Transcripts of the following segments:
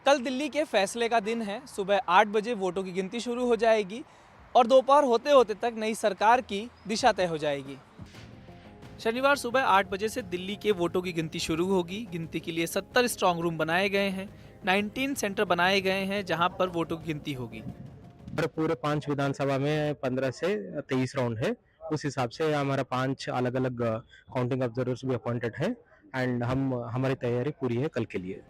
कल दिल्ली के फैसले का दिन है। सुबह 8 बजे वोटों की गिनती शुरू हो जाएगी और दोपहर होते होते तक नई सरकार की दिशा तय हो जाएगी। शनिवार सुबह 8 बजे से दिल्ली के वोटों की गिनती शुरू होगी। गिनती के लिए 70 स्ट्रांग रूम बनाए गए हैं। 19 सेंटर बनाए गए हैं जहां पर वोटों की गिनती होगी। पूरे 5 विधानसभा में 15 से 23 राउंड है। उस हिसाब से हमारा 5 अलग अलग काउंटिंग ऑब्जर्वर्स भी अपॉइंटेड है एंड हमारी तैयारी पूरी है कल के लिए।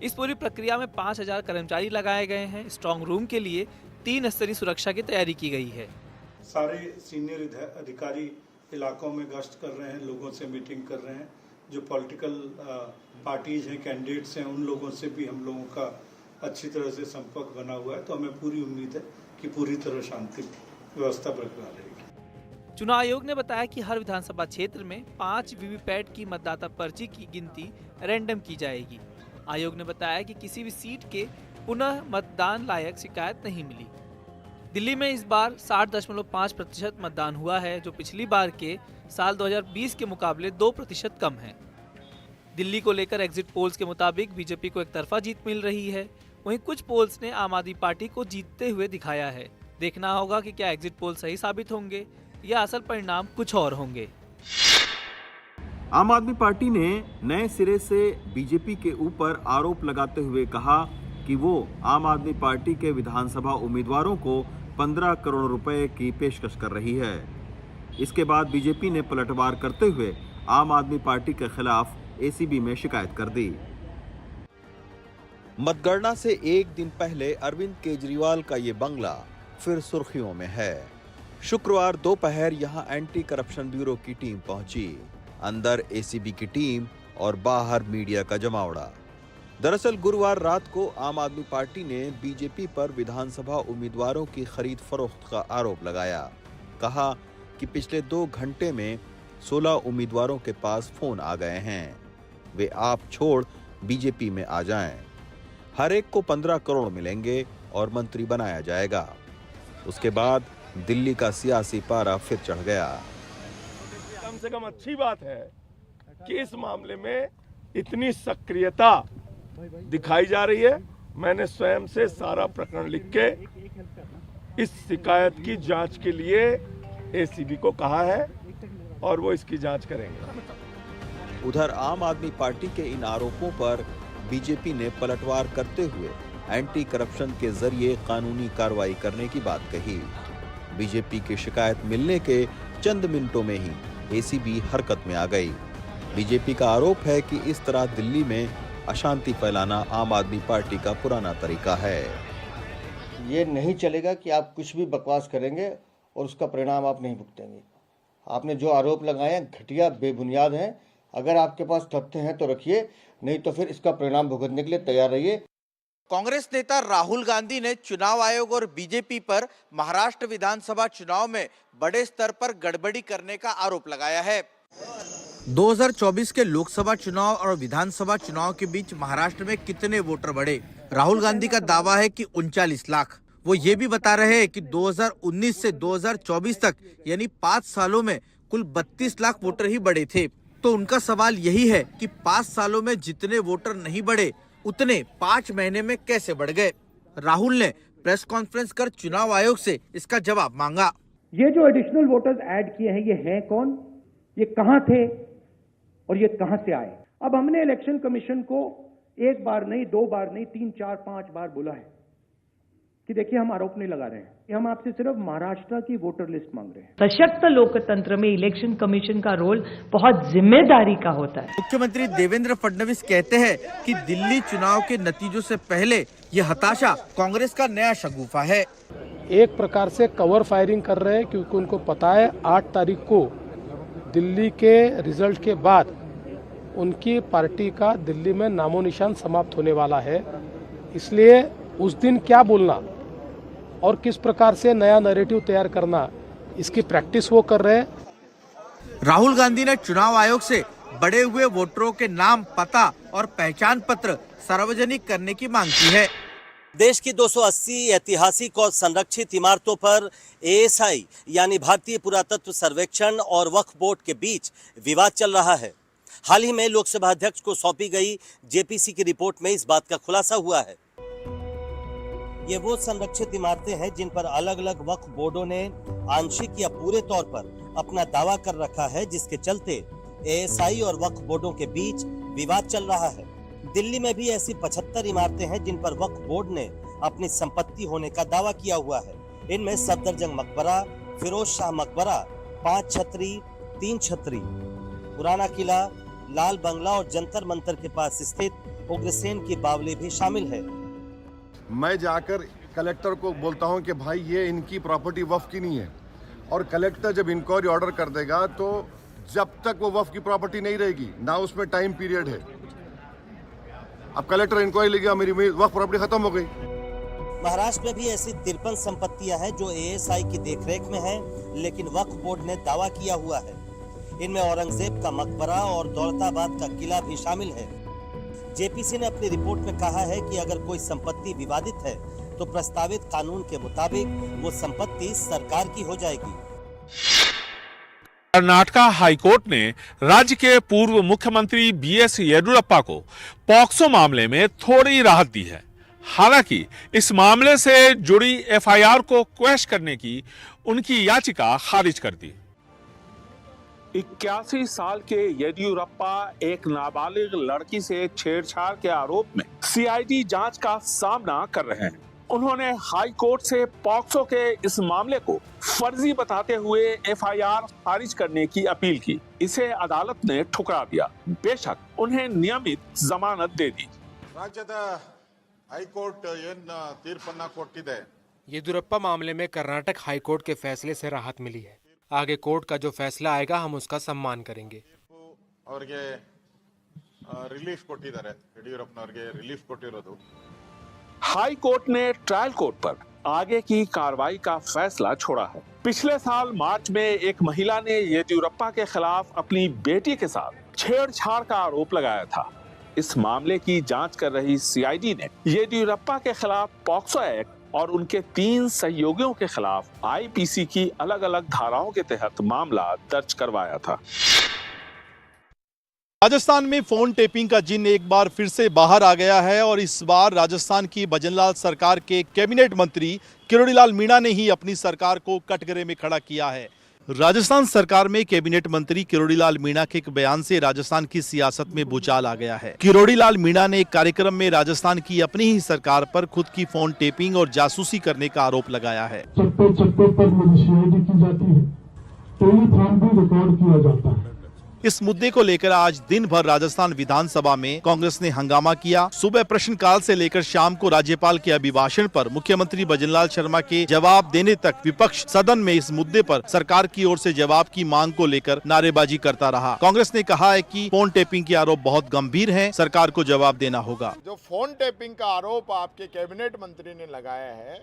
इस पूरी प्रक्रिया में 5000 कर्मचारी लगाए गए हैं। स्ट्रांग रूम के लिए 3 स्तरीय सुरक्षा की तैयारी की गई है। सारे सीनियर अधिकारी इलाकों में गश्त कर रहे हैं, लोगों से मीटिंग कर रहे हैं। जो पॉलिटिकल पार्टीज हैं, कैंडिडेट्स हैं, उन लोगों से भी हम लोगों का अच्छी तरह से संपर्क बना हुआ है। तो हमें पूरी उम्मीद है कि पूरी तरह शांति व्यवस्था बरकरार रहेगी। चुनाव आयोग ने बताया कि हर विधानसभा क्षेत्र में 5 वीवीपैट की मतदाता पर्ची की गिनती रैंडम की जाएगी। आयोग ने बताया कि किसी भी सीट के पुनः मतदान लायक शिकायत नहीं मिली। दिल्ली में इस बार 60.5% मतदान हुआ है, जो पिछली बार के साल 2020 के मुकाबले 2% कम है। दिल्ली को लेकर एग्जिट पोल्स के मुताबिक बीजेपी को एक तरफा जीत मिल रही है। वहीं कुछ पोल्स ने आम आदमी पार्टी को जीतते हुए दिखाया है। देखना होगा कि क्या एग्जिट पोल सही साबित होंगे या असल परिणाम कुछ और होंगे। आम आदमी पार्टी ने नए सिरे से बीजेपी के ऊपर आरोप लगाते हुए कहा कि वो आम आदमी पार्टी के विधानसभा उम्मीदवारों को 15 करोड़ रुपए की पेशकश कर रही है। इसके बाद बीजेपी ने पलटवार करते हुए आम आदमी पार्टी के खिलाफ एसीबी में शिकायत कर दी। मतगणना से एक दिन पहले अरविंद केजरीवाल का ये बंगला फिर सुर्खियों में है। शुक्रवार दोपहर यहां एंटी करप्शन ब्यूरो की टीम पहुंची। अंदर एसीबी की टीम और बाहर मीडिया का जमावड़ा। दरअसल गुरुवार रात को आम आदमी पार्टी ने बीजेपी पर विधानसभा उम्मीदवारों की खरीद फरोख्त का आरोप लगाया। कहा कि पिछले 2 घंटे में 16 उम्मीदवारों के पास फोन आ गए हैं। वे आप छोड़ बीजेपी में आ जाएं। हर एक को 15 करोड़ मिलेंगे और मंत्री बनाया जाएगा। उसके बाद दिल्ली का सियासी पारा फिर चढ़ गया। कम से कम अच्छी बात है कि इस मामले में इतनी सक्रियता दिखाई जा रही है। मैंने स्वयं से सारा प्रकरण लिख के इस शिकायत की जांच के लिए एसीबी को कहा है और वो इसकी जांच करेंगे। उधर आम आदमी पार्टी के इन आरोपों पर बीजेपी ने पलटवार करते हुए एंटी करप्शन के जरिए कानूनी कार्रवाई करने की बात कही। बीजेपी की शिकायत मिलने के चंद मिनटों में ही एसीबी हरकत में आ गई। बीजेपी का आरोप है कि इस तरह दिल्ली में अशांति फैलाना आम आदमी पार्टी का पुराना तरीका है। ये नहीं चलेगा कि आप कुछ भी बकवास करेंगे और उसका परिणाम आप नहीं भुगतेंगे। आपने जो आरोप लगाए हैं घटिया, बेबुनियाद हैं। अगर आपके पास तथ्य हैं तो रखिए, नहीं तो फिर इसका परिणाम भुगतने के लिए तैयार रहिए। कांग्रेस नेता राहुल गांधी ने चुनाव आयोग और बीजेपी पर महाराष्ट्र विधानसभा चुनाव में बड़े स्तर पर गड़बड़ी करने का आरोप लगाया है। 2024 के लोकसभा चुनाव और विधानसभा चुनाव के बीच महाराष्ट्र में कितने वोटर बढ़े? राहुल गांधी का दावा है कि 39 लाख। वो ये भी बता रहे हैं कि 2019 से 2024 तक यानी 5 सालों में कुल 32 लाख वोटर ही बढ़े थे। तो उनका सवाल यही है कि 5 सालों में जितने वोटर नहीं बढ़े उतने 5 महीने में कैसे बढ़ गए? राहुल ने प्रेस कॉन्फ्रेंस कर चुनाव आयोग से इसका जवाब मांगा। ये जो एडिशनल वोटर्स ऐड किए हैं, ये हैं कौन, ये कहां थे और ये कहां से आए? अब हमने इलेक्शन कमीशन को 1 बार नहीं, 2 बार नहीं, 3, 4, 5 बार बोला है कि देखिए हम आरोप नहीं लगा रहे हैं, हम आपसे सिर्फ महाराष्ट्र की वोटर लिस्ट मांग रहे हैं। सशक्त लोकतंत्र में इलेक्शन कमीशन का रोल बहुत जिम्मेदारी का होता है। मुख्यमंत्री देवेंद्र फडणवीस कहते हैं कि दिल्ली चुनाव के नतीजों से पहले ये हताशा कांग्रेस का नया शगुफा है। एक प्रकार से कवर फायरिंग कर रहे हैं क्योंकि उनको पता है 8 तारीख को दिल्ली के रिजल्ट के बाद उनकी पार्टी का दिल्ली में नामो निशान समाप्त होने वाला है। इसलिए उस दिन क्या बोलना और किस प्रकार से नया नैरेटिव तैयार करना, इसकी प्रैक्टिस वो कर रहे हैं। राहुल गांधी ने चुनाव आयोग से बढ़े हुए वोटरों के नाम, पता और पहचान पत्र सार्वजनिक करने की मांग की है। देश की 280 ऐतिहासिक और संरक्षित इमारतों पर एएसआई यानी भारतीय पुरातत्व सर्वेक्षण और वक्फ बोर्ड के बीच विवाद चल रहा है। हाल ही में लोकसभा अध्यक्ष को सौंपी गई जेपीसी की रिपोर्ट में इस बात का खुलासा हुआ है। ये वो संरक्षित इमारतें हैं जिन पर अलग अलग वक्फ बोर्डों ने आंशिक या पूरे तौर पर अपना दावा कर रखा है, जिसके चलते एएसआई और वक्फ बोर्डों के बीच विवाद चल रहा है। दिल्ली में भी ऐसी 75 इमारतें हैं जिन पर वक्फ बोर्ड ने अपनी संपत्ति होने का दावा किया हुआ है। इनमें सफदरजंग मकबरा, फिरोज शाह मकबरा, 5 छतरी, 3 छतरी, पुराना किला, लाल बंगला और जंतर मंतर के पास स्थित उग्रसेन की बावली भी शामिल है। मैं जाकर कलेक्टर को बोलता हूं कि भाई ये इनकी प्रॉपर्टी वक्फ की नहीं है, और कलेक्टर जब इंक्वायरी ऑर्डर कर देगा तो जब तक वो वक्फ की प्रॉपर्टी नहीं रहेगी ना उसमें टाइम पीरियड है। अब कलेक्टर इंक्वायरी लेगा, मेरी वक्फ प्रॉपर्टी खत्म हो गई। महाराष्ट्र में भी ऐसी 53 संपत्तियां हैं जो एएसआई की देखरेख में हैं, लेकिन वक्फ बोर्ड ने दावा किया हुआ है। इनमें औरंगजेब का मकबरा और दौलताबाद का किला भी शामिल है। जेपीसी ने अपनी रिपोर्ट में कहा है कि अगर कोई संपत्ति विवादित है तो प्रस्तावित कानून के मुताबिक वो संपत्ति सरकार की हो जाएगी। कर्नाटका हाईकोर्ट ने राज्य के पूर्व मुख्यमंत्री बीएस येदियुरप्पा को पॉक्सो मामले में थोड़ी राहत दी है। हालांकि इस मामले से जुड़ी एफआईआर को क्वैश करने की उनकी याचिका खारिज कर दी। 81 साल के येदियुरप्पा एक नाबालिग लड़की से छेड़छाड़ के आरोप में सीआईडी जांच का सामना कर रहे हैं। उन्होंने हाई कोर्ट से पॉक्सो के इस मामले को फर्जी बताते हुए एफआईआर खारिज करने की अपील की। इसे अदालत ने ठुकरा दिया। बेशक उन्हें नियमित जमानत दे दी। राज्यದ ಹೈಕೋರ್ಟ್ ಏನು ತೀರ್ಪನ್ನ ಕೊಟ್ಟಿದೆ, येदियुरप्पा मामले में कर्नाटक हाईकोर्ट के फैसले से राहत मिली है। आगे कोर्ट का जो फैसला आएगा हम उसका सम्मान करेंगे। ಅವರಿಗೆ ರಿಲೀಫ್ ಕೊಟ್ಟಿದ್ದಾರೆ, ಯಡಿಯೂರಪ್ಪನವರಿಗೆ ರಿಲೀಫ್ ಕೊಟ್ಟಿರೋದು। हाई कोर्ट ने ट्रायल कोर्ट पर आगे की कार्रवाई का फैसला छोड़ा है। पिछले साल मार्च में एक महिला ने येदियुरप्पा के खिलाफ अपनी बेटी के साथ छेड़छाड़ का आरोप लगाया था। इस मामले की जांच कर रही सीआईडी ने येदियुरप्पा के खिलाफ पॉक्सो एक्ट और उनके 3 सहयोगियों के खिलाफ आईपीसी की अलग अलग धाराओं के तहत मामला दर्ज करवाया था। राजस्थान में फोन टेपिंग का जिन एक बार फिर से बाहर आ गया है और इस बार राजस्थान की भजनलाल सरकार के कैबिनेट मंत्री किरोड़ीलाल मीणा ने ही अपनी सरकार को कटघरे में खड़ा किया है। राजस्थान सरकार में कैबिनेट मंत्री किरोड़ीलाल मीणा के एक बयान से राजस्थान की सियासत में भूचाल आ गया है। किरोड़ीलाल मीणा ने एक कार्यक्रम में राजस्थान की अपनी ही सरकार पर खुद की फोन टेपिंग और जासूसी करने का आरोप लगाया है। चप्पे चप्पे पर मनुष्यवादी की जाती है, टेलीफोन भी रिकॉर्ड किया जाता है। इस मुद्दे को लेकर आज दिन भर राजस्थान विधानसभा में कांग्रेस ने हंगामा किया। सुबह प्रश्नकाल से लेकर शाम को राज्यपाल के अभिभाषण पर मुख्यमंत्री भजनलाल शर्मा के जवाब देने तक विपक्ष सदन में इस मुद्दे पर सरकार की ओर से जवाब की मांग को लेकर नारेबाजी करता रहा। कांग्रेस ने कहा है कि फोन टेपिंग के आरोप बहुत गंभीर हैं, सरकार को जवाब देना होगा। जो फोन टेपिंग का आरोप आपके कैबिनेट मंत्री ने लगाया है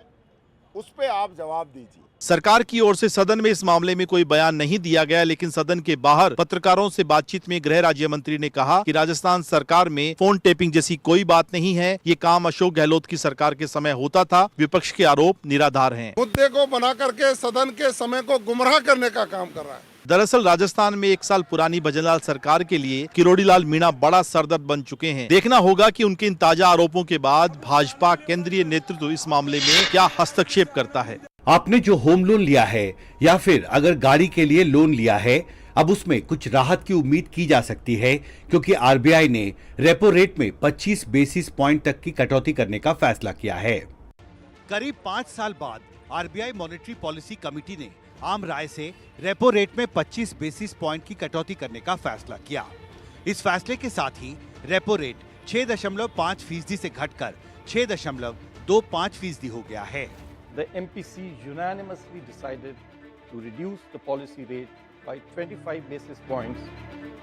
उस पे आप जवाब दीजिए। सरकार की ओर से सदन में इस मामले में कोई बयान नहीं दिया गया, लेकिन सदन के बाहर पत्रकारों से बातचीत में गृह राज्य मंत्री ने कहा कि राजस्थान सरकार में फोन टेपिंग जैसी कोई बात नहीं है। ये काम अशोक गहलोत की सरकार के समय होता था। विपक्ष के आरोप निराधार हैं। मुद्दे को बना करके सदन के समय को गुमराह करने का काम कर रहा है। दरअसल राजस्थान में 1 साल पुरानी भजनलाल सरकार के लिए किरोड़ीलाल मीणा बड़ा सरदर्द बन चुके हैं। देखना होगा कि उनके इन ताजा आरोपों के बाद भाजपा केंद्रीय नेतृत्व इस मामले में क्या हस्तक्षेप करता है। आपने जो होम लोन लिया है या फिर अगर गाड़ी के लिए लोन लिया है, अब उसमें कुछ राहत की उम्मीद की जा सकती है, क्योंकि आरबीआई ने रेपो रेट में 25 बेसिस पॉइंट तक की कटौती करने का फैसला किया है। करीब 5 साल बाद आरबीआई मॉनेटरी पॉलिसी कमेटी ने आम राय से रेपो रेट में 25 बेसिस पॉइंट की कटौती करने का फैसला किया। इस फैसले के साथ ही रेपो रेट 6.5% से घटकर 6.25% हो गया है। The MPC unanimously decided to reduce the policy rate by 25 basis points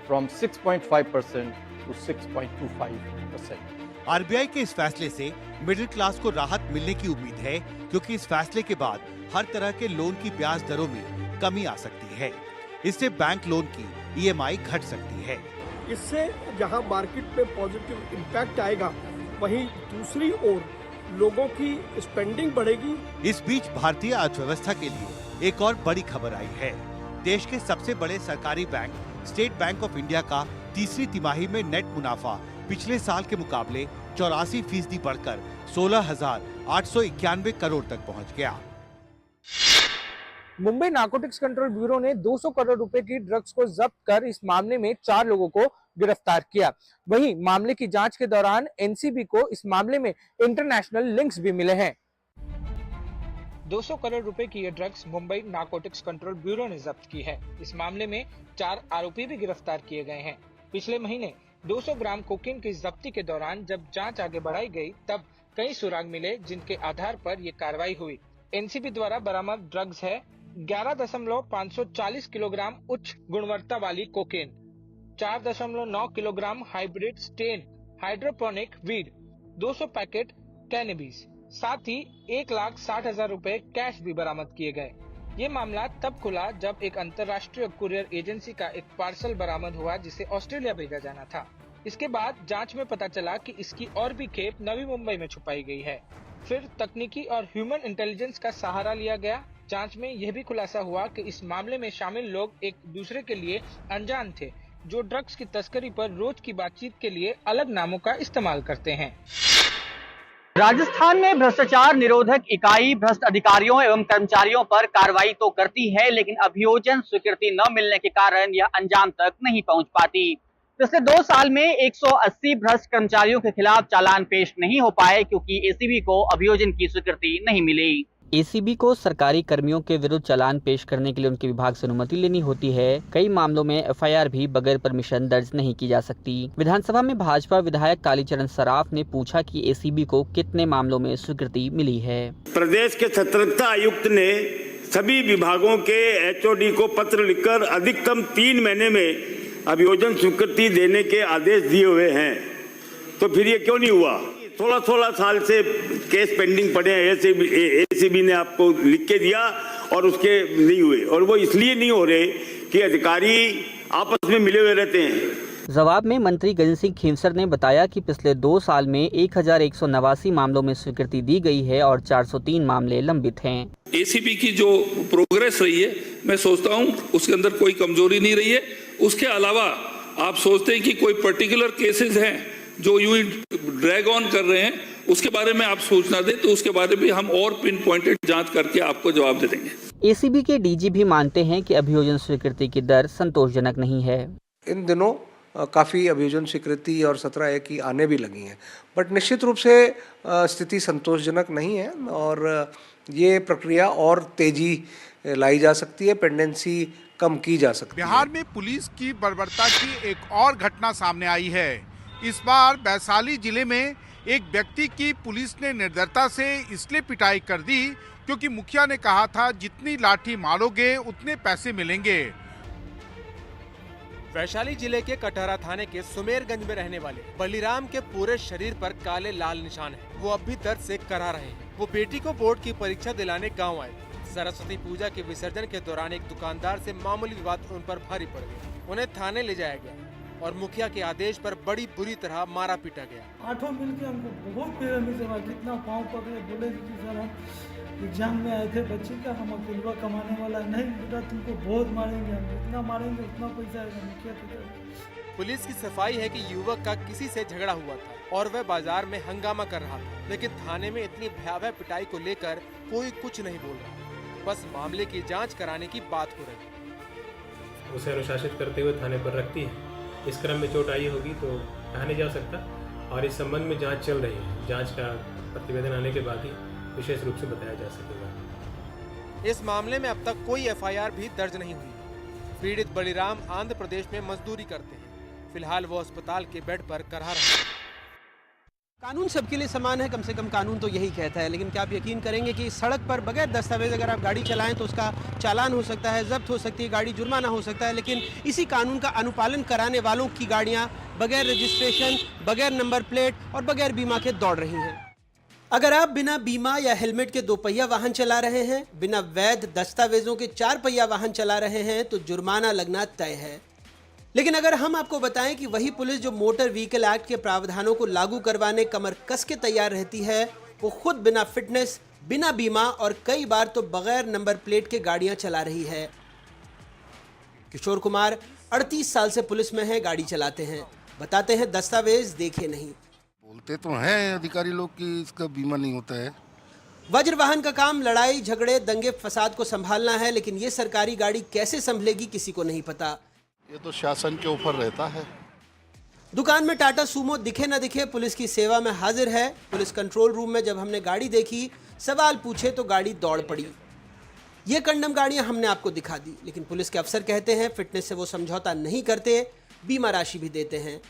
from 6.5% to 6.25%. RBI के इस फैसले से मिडिल क्लास को राहत मिलने की उम्मीद है, क्योंकि इस फैसले के बाद हर तरह के लोन की ब्याज दरों में कमी आ सकती है। इससे बैंक लोन की ईएमआई घट सकती है। इससे जहां मार्केट में पॉजिटिव इम्पैक्ट आएगा, वहीं दूसरी ओर लोगों की स्पेंडिंग बढ़ेगी। इस बीच भारतीय अर्थव्यवस्था के लिए एक और बड़ी खबर आई है। देश के सबसे बड़े सरकारी bank state bank of India का तीसरी तिमाही में नेट मुनाफा पिछले साल के मुकाबले 84% बढ़कर 891 करोड़ तक पहुंच गया। मुंबई नारकोटिक्स कंट्रोल ब्यूरो ने 200 करोड़ रुपए की ड्रग्स को जब्त कर इस मामले में 4 लोगों को गिरफ्तार किया। वहीं मामले की जांच के दौरान एनसीबी को इस मामले में इंटरनेशनल लिंक्स भी मिले हैं। 200 करोड़ रुपए की ये drugs Mumbai narcotics control bureau ने जब्त की है। इस मामले में 4 आरोपी भी गिरफ्तार किए गए हैं। पिछले महीने 200 ग्राम कोकीन की जब्ती के दौरान जब जांच आगे बढ़ाई गई, तब कई सुराग मिले, जिनके आधार पर ये कार्रवाई हुई। एनसीबी द्वारा बरामद ड्रग्स है 11.540 किलोग्राम उच्च गुणवत्ता वाली cocaine, 4.9 kilogram hybrid strain hydroponic weed, 200 packet cannabis, साथ ही 1,60,000 रुपए कैश भी बरामद किए गए। ये मामला तब खुला जब एक अंतर्राष्ट्रीय कुरियर एजेंसी का एक पार्सल बरामद हुआ, जिसे ऑस्ट्रेलिया भेजा जाना था। इसके बाद जांच में पता चला कि इसकी और भी खेप नवी मुंबई में छुपाई गई है। फिर तकनीकी और ह्यूमन इंटेलिजेंस का सहारा लिया गया। जांच में यह भी खुलासा हुआ कि इस मामले में शामिल लोग एक दूसरे के लिए अनजान थे, जो ड्रग्स की तस्करी पर रोज की बातचीत के लिए अलग नामों का इस्तेमाल करते हैं। राजस्थान में भ्रष्टाचार निरोधक इकाई भ्रष्ट अधिकारियों एवं कर्मचारियों पर कार्रवाई तो करती है, लेकिन अभियोजन स्वीकृति न मिलने के कारण यह अंजाम तक नहीं पहुंच पाती। पिछले 2 साल में 180 भ्रष्ट कर्मचारियों के खिलाफ चालान पेश नहीं हो पाए, क्योंकि एसीबी को अभियोजन की स्वीकृति नहीं मिली। एसीबी को सरकारी कर्मियों के विरुद्ध चालान पेश करने के लिए उनके विभाग से अनुमति लेनी होती है। कई मामलों में एफआईआर भी बगैर परमिशन दर्ज नहीं की जा सकती। विधानसभा में भाजपा विधायक कालीचरण सराफ ने पूछा कि एसीबी को कितने मामलों में स्वीकृति मिली है। प्रदेश के सतर्कता आयुक्त ने सभी विभागों के एचओडी को पत्र लिखकर अधिकतम 3 महीने में अभियोजन स्वीकृति देने के आदेश दिए हुए हैं, तो फिर ये क्यों नहीं हुआ? 16 साल से केस पेंडिंग पड़े हैं। एसीबी ने आपको लिख के दिया और उसके नहीं हुए, और वो इसलिए नहीं हो रहे कि अधिकारी आपस में मिले हुए रहते हैं। जवाब में मंत्री गजेंद्र सिंह खींवसर ने बताया कि पिछले 2 साल में 1189 मामलों में स्वीकृति दी गई है और 403 मामले लंबित हैं। एसीबी की जो प्रोग्रेस रही है, मैं सोचता हूँ उसके अंदर कोई कमजोरी नहीं रही है। उसके अलावा आप सोचते हैं कि कोई पर्टिकुलर केसेस हैं जो यूं ड्रैग ऑन कर रहे हैं, उसके बारे में आप सूचना दें, तो उसके बारे में हम और पिन पॉइंटेड जांच करके आपको जवाब दे देंगे। एसीबी के डीजी भी मानते हैं कि अभियोजन स्वीकृति की दर संतोषजनक नहीं है। इन दिनों काफ़ी अभियोजन स्वीकृति और 17A की आने भी लगी हैं, बट निश्चित रूप से स्थिति संतोषजनक नहीं है और ये प्रक्रिया और तेजी लाई जा सकती है, पेंडेंसी कम की जा सकती है। बिहार में पुलिस की बर्बरता की एक और घटना सामने आई है। इस बार वैशाली जिले में एक व्यक्ति की पुलिस ने निर्दयता से इसलिए पिटाई कर दी क्योंकि मुखिया ने कहा था जितनी लाठी मारोगे उतने पैसे मिलेंगे। वैशाली जिले के कटहरा थाने के सुमेरगंज में रहने वाले बलिराम के पूरे शरीर पर काले लाल निशान हैं। वो अब भी दर्द से करा रहे हैं। वो बेटी को बोर्ड की परीक्षा दिलाने गांव आए। सरस्वती पूजा के विसर्जन के दौरान एक दुकानदार से मामूली विवाद उन पर भारी पड़ गया। उन्हें थाने ले जाया गया और मुखिया के आदेश पर बड़ी बुरी तरह मारा पीटा गया। 8 मिलकर हमको बहुत बेरहमी से कितना पाँव पकड़े, बोले कि सर हम एग्जाम में आए थे बच्चे का, हम अकेलवा कमाने वाला नहीं, बेटा तुमको बहुत मारेंगे, हम जितना मारेंगे उतना पैसा आएगा। मुखिया पिता। पुलिस की सफाई है कि युवक का किसी से झगड़ा हुआ था और वह बाजार में हंगामा कर रहा था, लेकिन थाने में इतनी भयावह पिटाई को लेकर कोई कुछ नहीं बोल रहा, बस मामले की जांच कराने की बात हो रही। उसे अनुशासित करते हुए थाने पर रखती है। इस क्रम में चोट आई होगी तो कहा नहीं जा सकता और इस संबंध में जांच चल रही है। जांच का प्रतिवेदन आने के बाद ही विशेष रूप से बताया जा सकेगा। इस मामले में अब तक कोई एफआईआर भी दर्ज नहीं हुई। पीड़ित बलिराम आंध्र प्रदेश में मजदूरी करते हैं। फिलहाल वो अस्पताल के बेड पर करहा रहे हैं। कानून सबके लिए समान है, कम से कम कानून तो यही कहता है, लेकिन क्या आप यकीन करेंगे कि सड़क पर बगैर दस्तावेज अगर आप गाड़ी चलाएं तो उसका चालान हो सकता है, जब्त हो सकती है गाड़ी, जुर्माना हो सकता है, लेकिन इसी कानून का अनुपालन कराने वालों की गाड़ियां बगैर रजिस्ट्रेशन, बगैर नंबर प्लेट और बगैर बीमा के दौड़ रही हैं। अगर आप बिना बीमा या हेलमेट के 2 पहिया वाहन चला रहे हैं, बिना वैध दस्तावेजों के 4 पहिया वाहन चला रहे हैं तो जुर्माना लगना तय है। लेकिन अगर हम आपको बताएं कि वही पुलिस जो मोटर व्हीकल एक्ट के प्रावधानों को लागू करवाने कमर कस के तैयार रहती है, वो खुद बिना फिटनेस, बिना बीमा और कई बार तो बगैर नंबर प्लेट के गाड़ियां चला रही है। किशोर कुमार 38 साल से पुलिस में है, गाड़ी चलाते हैं, बताते हैं दस्तावेज देखे नहीं। बोलते तो हैं अधिकारी लोग कि इसका बीमा नहीं होता है, वज्रवाहन का काम लड़ाई झगड़े दंगे फसाद को संभालना है, लेकिन ये सरकारी गाड़ी कैसे संभलेगी किसी को नहीं पता। ये तो शासन के ऊपर रहता है। दुकान में टाटा सूमो दिखे न दिखे पुलिस की सेवा में हाजिर है। पुलिस कंट्रोल रूम में जब हमने गाड़ी देखी, सवाल पूछे तो गाड़ी दौड़ पड़ी। ये कंडम गाड़ियां हमने आपको दिखा दी, लेकिन पुलिस के अफसर कहते हैं फिटनेस से वो समझौता नहीं करते, बीमा राशि भी देते हैं।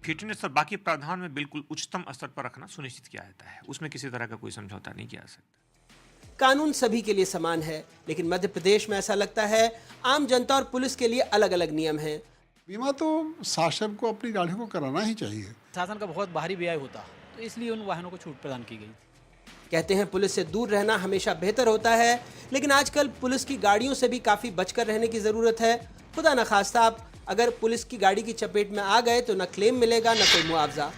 फिटनेस और बाकी प्रावधान में बिल्कुल उच्चतम स्तर पर रखना सुनिश्चित किया जाता है, उसमें किसी तरह का कोई समझौता नहीं किया जा सकता। कानून सभी के लिए समान है, लेकिन मध्य प्रदेश में ऐसा लगता है आम जनता और पुलिस के लिए अलग अलग नियम हैं। बीमा तो शासन को अपनी गाड़ियों को कराना ही चाहिए। शासन का बहुत भारी व्यय होता, तो इसलिए उन वाहनों को छूट प्रदान की गई। कहते हैं पुलिस से दूर रहना हमेशा बेहतर होता है, लेकिन आजकल पुलिस की गाड़ियों से भी काफी बचकर रहने की जरूरत है। खुदा न खास्ता आप अगर पुलिस की गाड़ी की चपेट में आ गए तो न क्लेम मिलेगा न कोई मुआवजा।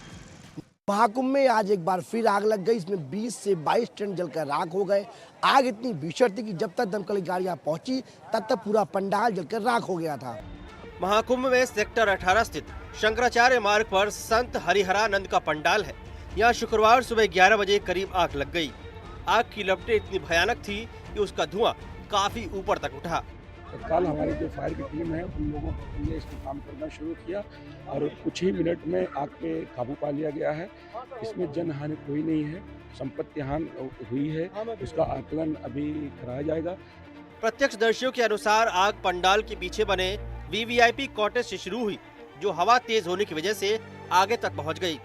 महाकुंभ में आज एक बार फिर आग लग गई। इसमें 20 से 22 टन जलकर राख हो गए। आग इतनी भीषण थी कि जब तक दमकल की गाड़ियां पहुंची तब तक पूरा पंडाल जलकर राख हो गया था। महाकुंभ में सेक्टर 18 स्थित शंकराचार्य मार्ग पर संत हरिहरानंद का पंडाल है। यहाँ शुक्रवार सुबह 11 बजे करीब आग लग गई। आग की लपटें इतनी भयानक थी कि उसका धुआं काफी ऊपर तक उठा। तत्काल हमारी जो फायर की टीम है उन लोगों ने इसको काम करना शुरू किया और कुछ ही मिनट में आग पे काबू पा लिया गया है। इसमें जनहानि कोई नहीं है, संपत्ति हानि हुई है, उसका आकलन अभी कराया जाएगा। प्रत्यक्षदर्शियों के अनुसार आग पंडाल के पीछे बने वीवीआईपी कॉटेज से शुरू हुई, जो हवा तेज होने की वजह से आगे तक पहुंच गई।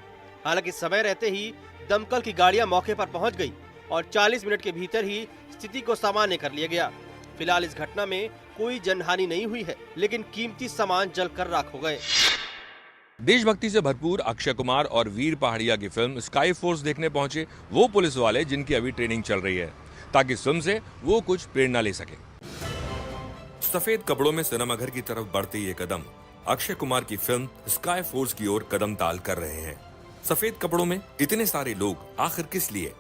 हालांकि समय रहते ही दमकल की गाड़ियां मौके पर पहुंच गई और 40 मिनट के भीतर ही स्थिति को सामान्य कर लिया गया। फिलहाल इस घटना में कोई जनहानि नहीं हुई है, लेकिन कीमती सामान जलकर राख हो गए। देशभक्ति से भरपूर अक्षय कुमार और वीर पहाड़िया की फिल्म स्काई फोर्स देखने पहुंचे वो पुलिस वाले जिनकी अभी ट्रेनिंग चल रही है, ताकि इस फिल्म से वो कुछ प्रेरणा ले सके। सफेद कपड़ों में सिनेमाघर की तरफ बढ़ते ये कदम अक्षय कुमार की फिल्म स्काई फोर्स की ओर कदम ताल कर रहे हैं। सफेद कपड़ों में इतने सारे लोग आखिर किस लिए?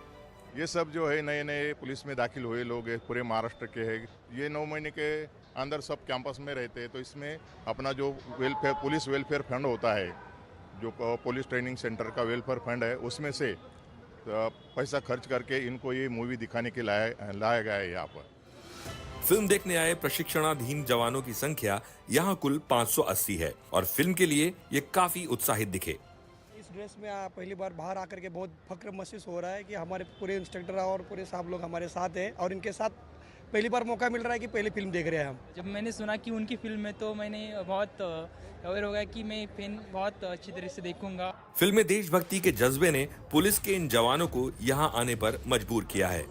ये सब जो है नए नए पुलिस में दाखिल हुए लोग हैं, पूरे महाराष्ट्र के हैं। ये 9 महीने के अंदर सब कैंपस में रहते हैं, तो इसमें अपना जो वेलफेयर पुलिस वेलफेयर फंड होता है, जो पुलिस ट्रेनिंग सेंटर का वेलफेयर फंड है, उसमें से पैसा खर्च करके इनको ये मूवी दिखाने के लाया गया है। यहाँ पर फिल्म देखने आए प्रशिक्षणाधीन जवानों की संख्या यहाँ कुल 580 है और फिल्म के लिए ये काफी उत्साहित दिखे। ड्रेस में पहली बार बाहर आकर के बहुत फक्र महसूस हो रहा है कि हमारे पूरे इंस्ट्रक्टर और पूरे साहब लोग हमारे साथ हैं और इनके साथ पहली बार मौका मिल रहा है कि पहली फिल्म देख रहे हैं हम। जब मैंने सुना कि उनकी फिल्म है तो मैंने बहुत अवेयर हो गया कि मैं फिल्म बहुत अच्छी तरह से देखूंगा। फिल्म में देशभक्ति के जज्बे ने पुलिस के इन जवानों को यहाँ आने पर मजबूर किया है।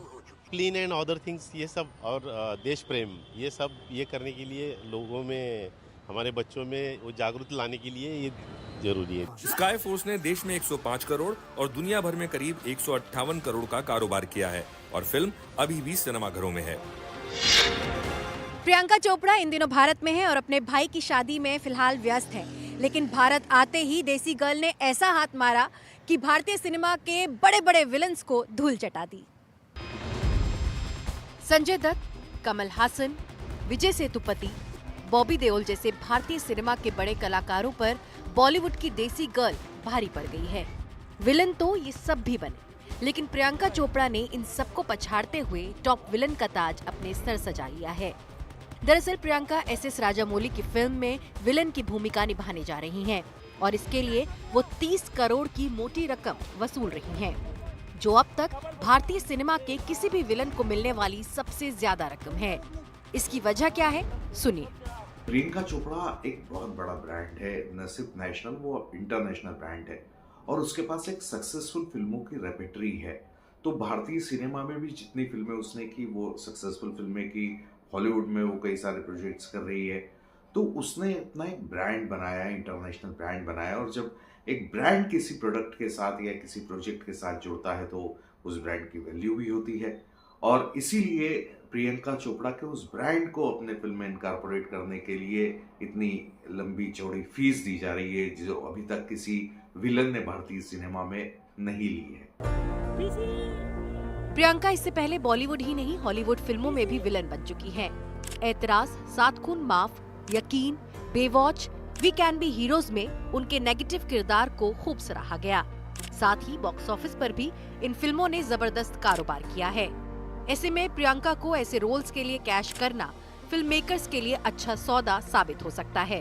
क्लीन एंड अदर थिंग्स ये सब और देश प्रेम ये सब ये करने के लिए लोगों में हमारे बच्चों में वो जागरूकता लाने के लिए ये जरूरी है। स्काई फोर्स ने देश में 105 करोड़ और दुनिया भर में करीब 158 करोड़ का कारोबार किया है और फिल्म अभी भी सिनेमाघरों में है। प्रियंका चोपड़ा इन दिनों भारत में है और अपने भाई की शादी में फिलहाल व्यस्त है, लेकिन भारत आते ही देसी गर्ल ने ऐसा हाथ मारा कि भारतीय सिनेमा के बड़े बड़े विलन्स को धूल चटा दी। संजय दत्त, कमल हासन, विजय सेतुपति, बॉबी देओल जैसे भारतीय सिनेमा के बड़े कलाकारों पर बॉलीवुड की देसी गर्ल भारी पड़ गई है। विलन तो ये सब भी बने, लेकिन प्रियंका चोपड़ा ने इन सबको पछाड़ते हुए टॉप विलन का ताज अपने सर सजा लिया है। दरअसल प्रियंका एसएस राजामौली की फिल्म में विलन की भूमिका निभाने जा रही हैं और इसके लिए वो 30 करोड़ की मोटी रकम वसूल रही हैं, जो अब तक भारतीय सिनेमा के किसी भी विलन को मिलने वाली सबसे ज्यादा रकम है। इसकी वजह क्या है, सुनिए। प्रियंका चोपड़ा एक बहुत बड़ा ब्रांड है, न सिर्फ नेशनल वो इंटरनेशनल ब्रांड है और उसके पास एक सक्सेसफुल फिल्मों की रेपेटरी है। तो भारतीय सिनेमा में भी जितनी फिल्में उसने की वो सक्सेसफुल फिल्में की, हॉलीवुड में वो कई सारे प्रोजेक्ट्स कर रही है, तो उसने अपना एक ब्रांड बनाया, इंटरनेशनल ब्रांड बनाया। और जब एक ब्रांड किसी प्रोडक्ट के साथ या किसी प्रोजेक्ट के साथ जुड़ता है तो उस ब्रांड की वैल्यू भी होती है और इसीलिए प्रियंका चोपड़ा के उस ब्रांड को अपने फिल्म में इनकॉर्पोरेट करने के लिए इतनी लंबी चौड़ी फीस दी जा रही है, जो अभी तक किसी विलन ने भारतीय सिनेमा में नहीं ली है। प्रियंका इससे पहले बॉलीवुड ही नहीं हॉलीवुड फिल्मों में भी विलन बन चुकी है। ऐतराज, सात Khoon Maaf, Yakeen, Baywatch, we can be heroes में उनके नेगेटिव किरदार को खूब सराहा गया। साथ ही बॉक्स ऑफिस पर भी इन फिल्मों ने जबरदस्त कारोबार किया है। ऐसे में प्रियंका को ऐसे रोल्स के लिए कैश करना फिल्म मेकर्स के लिए अच्छा सौदा साबित हो सकता है।